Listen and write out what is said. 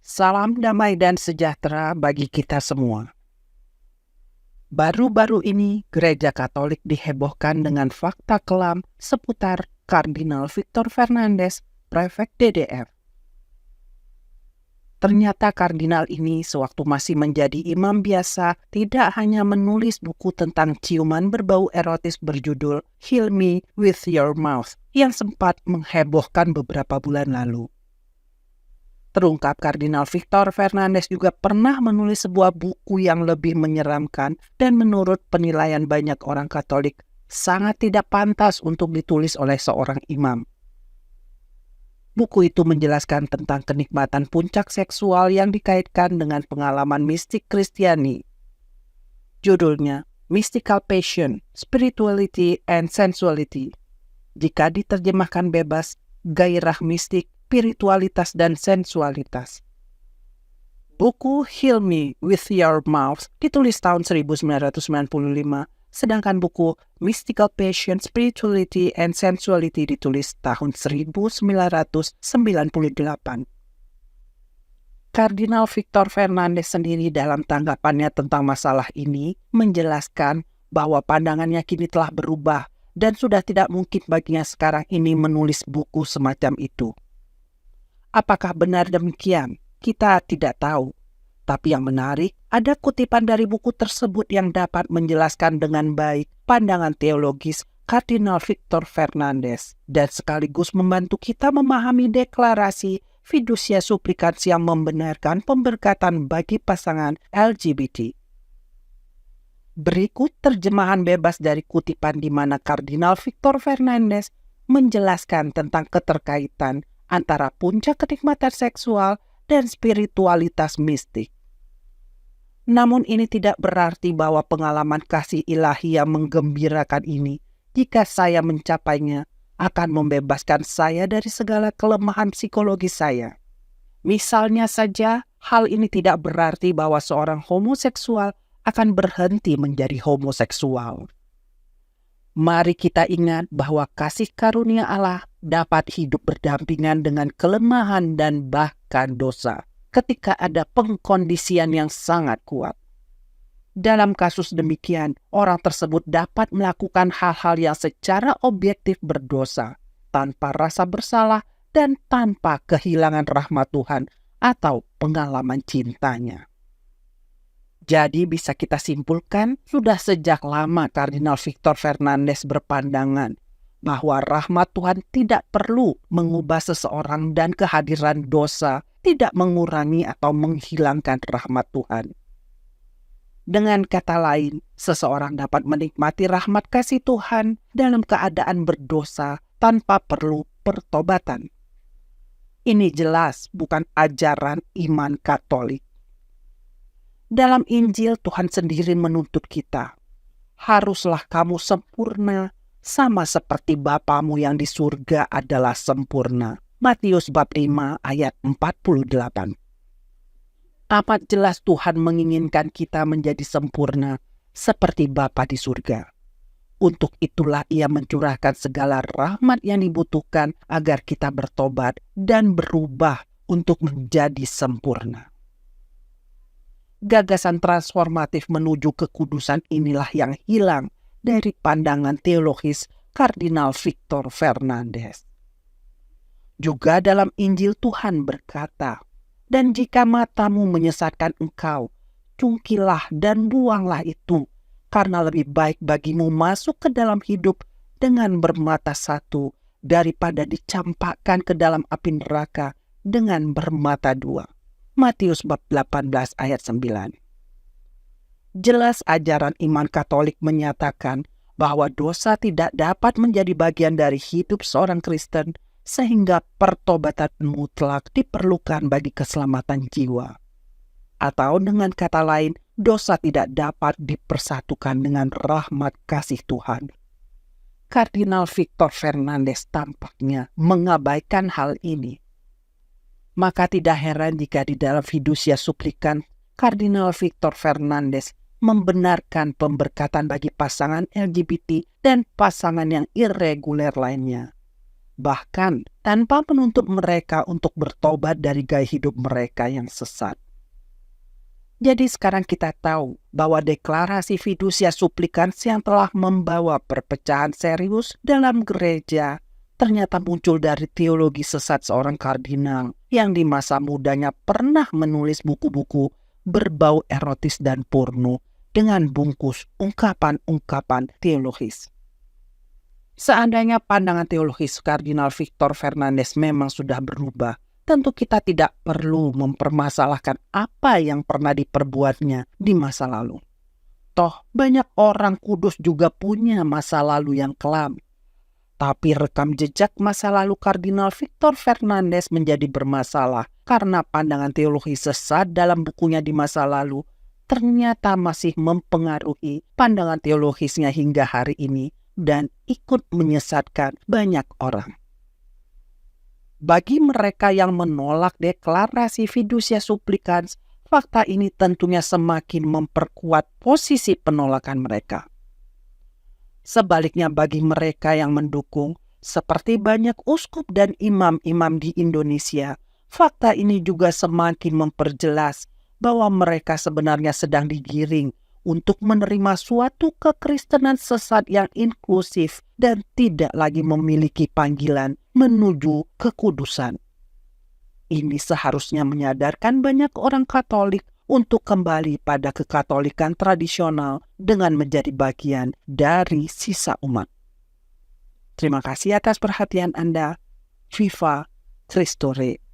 Salam damai dan sejahtera bagi kita semua. Baru-baru ini, Gereja Katolik dihebohkan dengan fakta kelam seputar Kardinal Victor Fernandez, prefek DDF. Ternyata kardinal ini sewaktu masih menjadi imam biasa tidak hanya menulis buku tentang ciuman berbau erotis berjudul Heal Me With Your Mouth yang sempat menghebohkan beberapa bulan lalu. Terungkap Kardinal Victor Fernandez juga pernah menulis sebuah buku yang lebih menyeramkan dan menurut penilaian banyak orang Katolik sangat tidak pantas untuk ditulis oleh seorang imam. Buku itu menjelaskan tentang kenikmatan puncak seksual yang dikaitkan dengan pengalaman mistik Kristiani. Judulnya Mystical Passion, Spirituality and Sensuality. Jika diterjemahkan bebas, gairah mistik, spiritualitas dan sensualitas. Buku Heal Me With Your Mouth ditulis tahun 1995, sedangkan buku Mystical Passion, Spirituality and Sensuality ditulis tahun 1998. Kardinal Victor Fernandez sendiri dalam tanggapannya tentang masalah ini menjelaskan bahwa pandangannya kini telah berubah dan sudah tidak mungkin baginya sekarang ini menulis buku semacam itu. Apakah benar demikian? Kita tidak tahu. Tapi yang menarik, ada kutipan dari buku tersebut yang dapat menjelaskan dengan baik pandangan teologis Kardinal Victor Fernandez dan sekaligus membantu kita memahami deklarasi Fiducia Supplicans yang membenarkan pemberkatan bagi pasangan LGBT. Berikut terjemahan bebas dari kutipan di mana Kardinal Victor Fernandez menjelaskan tentang keterkaitan antara puncak kenikmatan seksual dan spiritualitas mistik. Namun ini tidak berarti bahwa pengalaman kasih ilahi yang menggembirakan ini, jika saya mencapainya, akan membebaskan saya dari segala kelemahan psikologis saya. Misalnya saja, hal ini tidak berarti bahwa seorang homoseksual akan berhenti menjadi homoseksual. Mari kita ingat bahwa kasih karunia Allah dapat hidup berdampingan dengan kelemahan dan bahkan dosa ketika ada pengkondisian yang sangat kuat. Dalam kasus demikian, orang tersebut dapat melakukan hal-hal yang secara objektif berdosa, tanpa rasa bersalah dan tanpa kehilangan rahmat Tuhan atau pengalaman cintanya. Jadi bisa kita simpulkan, sudah sejak lama Kardinal Victor Fernandez berpandangan bahwa rahmat Tuhan tidak perlu mengubah seseorang dan kehadiran dosa tidak mengurangi atau menghilangkan rahmat Tuhan. Dengan kata lain, seseorang dapat menikmati rahmat kasih Tuhan dalam keadaan berdosa tanpa perlu pertobatan. Ini jelas bukan ajaran iman Katolik. Dalam Injil Tuhan sendiri menuntut kita, haruslah kamu sempurna sama seperti Bapamu yang di surga adalah sempurna. Matius bab 5 ayat 48. Amat jelas Tuhan menginginkan kita menjadi sempurna seperti Bapa di surga. Untuk itulah Ia mencurahkan segala rahmat yang dibutuhkan agar kita bertobat dan berubah untuk menjadi sempurna. Gagasan transformatif menuju kekudusan inilah yang hilang dari pandangan teologis Kardinal Victor Fernandez. Juga dalam Injil Tuhan berkata, "Dan jika matamu menyesatkan engkau, cungkilah dan buanglah itu, karena lebih baik bagimu masuk ke dalam hidup dengan bermata satu daripada dicampakkan ke dalam api neraka dengan bermata dua." Matius bab 18 ayat 9. Jelas ajaran iman Katolik menyatakan bahwa dosa tidak dapat menjadi bagian dari hidup seorang Kristen sehingga pertobatan mutlak diperlukan bagi keselamatan jiwa. Atau dengan kata lain, dosa tidak dapat dipersatukan dengan rahmat kasih Tuhan. Kardinal Victor Fernandez tampaknya mengabaikan hal ini. Maka tidak heran jika di dalam Fiducia Supplicans, Kardinal Victor Fernandez membenarkan pemberkatan bagi pasangan LGBT dan pasangan yang irreguler lainnya. bahkan tanpa menuntut mereka untuk bertobat dari gaya hidup mereka yang sesat. Jadi sekarang kita tahu bahwa deklarasi fiducia supplicans yang telah membawa perpecahan serius dalam gereja ternyata muncul dari teologi sesat seorang kardinal yang di masa mudanya pernah menulis buku-buku berbau erotis dan porno dengan bungkus ungkapan-ungkapan teologis. Seandainya pandangan teologis Kardinal Victor Fernandez memang sudah berubah, tentu kita tidak perlu mempermasalahkan apa yang pernah diperbuatnya di masa lalu. Toh, banyak orang kudus juga punya masa lalu yang kelam. Tapi rekam jejak masa lalu Kardinal Victor Fernandez menjadi bermasalah karena pandangan teologi sesat dalam bukunya di masa lalu ternyata masih mempengaruhi pandangan teologisnya hingga hari ini dan ikut menyesatkan banyak orang. Bagi mereka yang menolak deklarasi fiducia supplicans, fakta ini tentunya semakin memperkuat posisi penolakan mereka. Sebaliknya bagi mereka yang mendukung, seperti banyak uskup dan imam-imam di Indonesia, fakta ini juga semakin memperjelas bahwa mereka sebenarnya sedang digiring untuk menerima suatu kekristenan sesat yang inklusif dan tidak lagi memiliki panggilan menuju kekudusan. Ini seharusnya menyadarkan banyak orang Katolik untuk kembali pada kekatolikan tradisional dengan menjadi bagian dari sisa umat. Terima kasih atas perhatian Anda. Viva Christore.